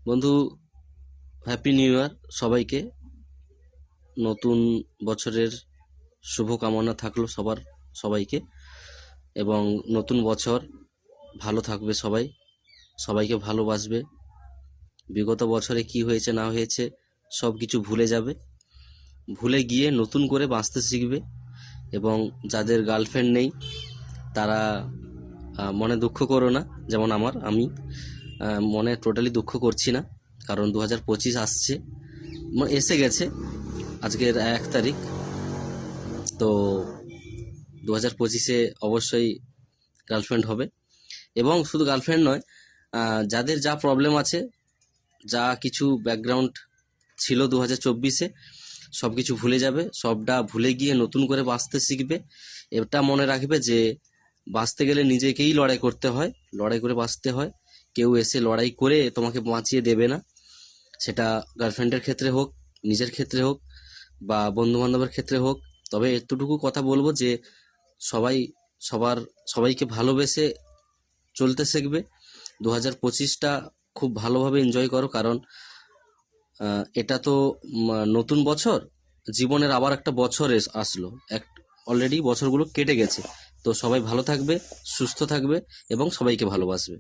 বন্ধু, happy new year সবাইকে। নতুন বছরের শুভকামনা থাকলো সবাইকে। এবং নতুন বছর ভালো থাকবে সবাই, সবাইকে ভালোবাসবে। বিগত বছরে কি হয়েছে না হয়েছে সব কিছু ভুলে যাবে, ভুলে গিয়ে নতুন করে বাঁচতে শিখবে। এবং যাদের গার্লফ্রেন্ড নেই তারা মনে দুঃখ করো না, যেমন আমি মনে টোটালি দুঃখ করছি না, কারণ 2025 আসছে, এসে গেছে। আজকের 1 তারিখ, তো 2025-এ অবশ্যই গার্লফ্রেন্ড হবে। এবং শুধু গার্লফ্রেন্ড নয়, যাদের যা প্রবলেম আছে, যা কিছু ব্যাকগ্রাউন্ড ছিল 2024-এ, সব কিছু ভুলে যাবে। সবটা ভুলে গিয়ে নতুন করে বাঁচতে শিখবে। এটা মনে রাখবে যে বাঁচতে গেলে নিজেকেই লড়াই করতে হয়, লড়াই করে বাঁচতে হয়। কেউ এসে লড়াই করে তোমাকে বাঁচিয়ে দেবে না, সেটা গার্লফ্রেন্ডের ক্ষেত্রে হোক, নিজের ক্ষেত্রে হোক, বা বন্ধু বান্ধবের ক্ষেত্রে হোক। তবে এতটুকু কথা বলবো যে সবাই সবাইকে ভালোবেসে চলতে শিখবে। 2025টা খুব ভালোভাবে এনজয় করো, কারণ এটা তো নতুন বছর, জীবনের আবার একটা বছর আসলো। অলরেডি বছরগুলো কেটে গেছে। তো সবাই ভালো থাকবে, সুস্থ থাকবে এবং সবাইকে ভালোবাসবে।